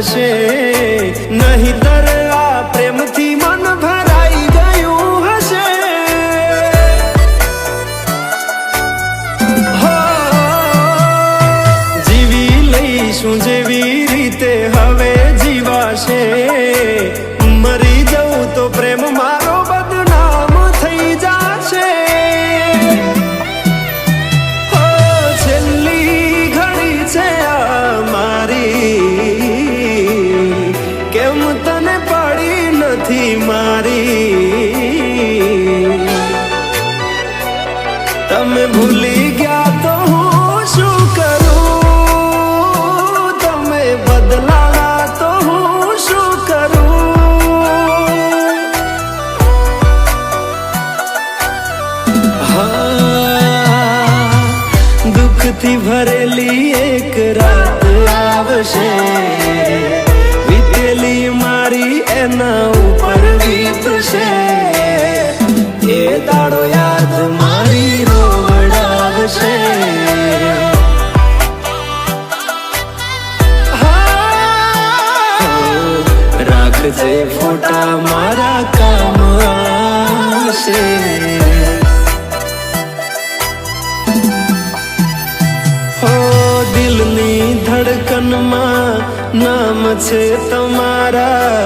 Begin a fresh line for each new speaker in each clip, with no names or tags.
હશે, નહીંતર આ પ્રેમથી મન ભરાઈ ગયું હશે. હો જીવી લઈશું જેવી રીતે હવે જીવાશે, મરી જવું તો પ્રેમ મારો બદનામ થઈ જાશે. હો છેલ્લી ઘડી છે આ મારી, કેમ તને પડી નથી મારી. તમે ભૂલી ગયા તો હું શું કરું, તમે બદલાવા તો હું શું કરું. હા દુઃખથી ભરેલી એક રાત આવશે, વીતેલી મારી એના ઉપર વીતશે. એ દાડો યાદ મારી રોવડાવશે. રાખજે ફોટા મારા કામ આવશે. હો દિલની ધડકનમાં નામ છે તમારા,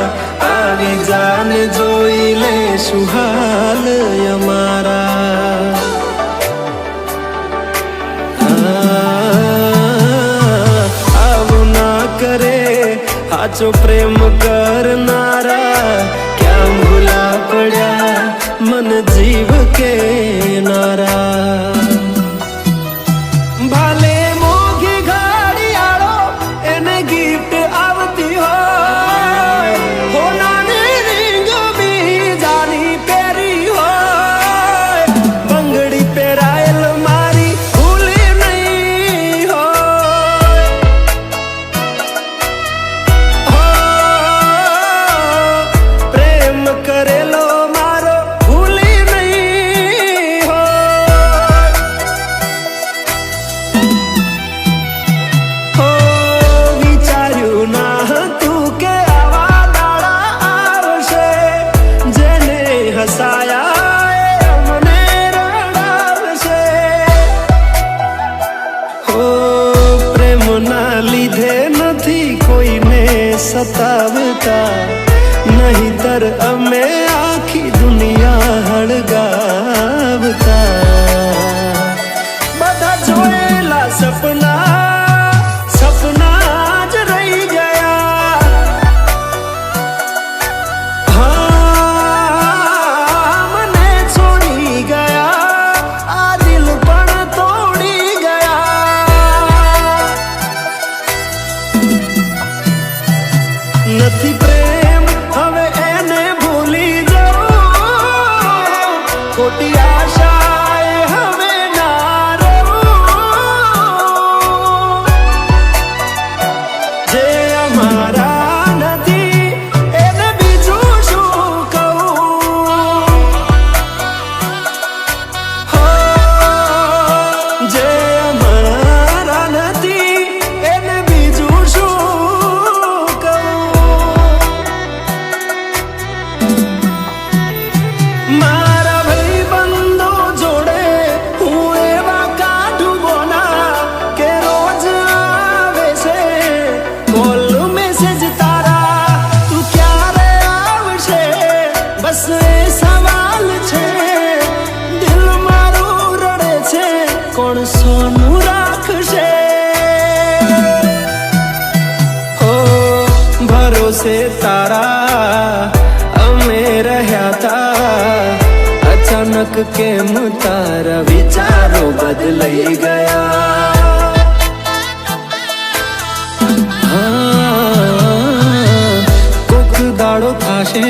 આવી જાને જોઈ લે શું હાલ અમારા. આવું ના કરે સાચો પ્રેમ કરનારા, ક્યાં ભૂલા પડ્યા મન જીવ કે નારા. ભાલે મોઘી ઘડિયાળો એને ગિફ્ટ આવતી હોય, હોનાની રીંગ બીજાની પહેરી હોય, બંગડી પહેરાયેલ મારી ભૂલી નહીં હોય. પ્રેમ કરેલો મારો ભૂલી નહીં હોય. વિચાર્યું ના હતું કે આવા દાડા આવશે, જેને હસાયા એ અમને રડાવશે. હો પ્રેમના લીધે નથી કોઈને સતાવતા, નહીંતર અમે આખી દુનિયા હળગાવતા. બધા જોયેલા સપના જ રહી ગયા. હા મને છોડી ગયા, આ દિલ પણ તોડી ગયા. નથી પ્રેમ હવે એને ભૂલી જવું, ખોટી આશાએ હવે ના રહું. જે અમારા નથી એને બીજું શું કહું. હો જે અમારા નથી એને બીજું શું કહું. મારા ભાઈબંધો જોડે હું એવા કાઢું બોના કે રોજ આવે છે કોલ મેસેજ તારા, તું ક્યારે આવશે બસ એ સવાલ છે. દિલ મારું રડે છે કોણ સોનું રાખશે. હો ભરોસે તારા અમે રહ્યા તા, અચાનક કેમ તારા વિચારો બદલાઈ ગયા. હા કોક દાડો થાશે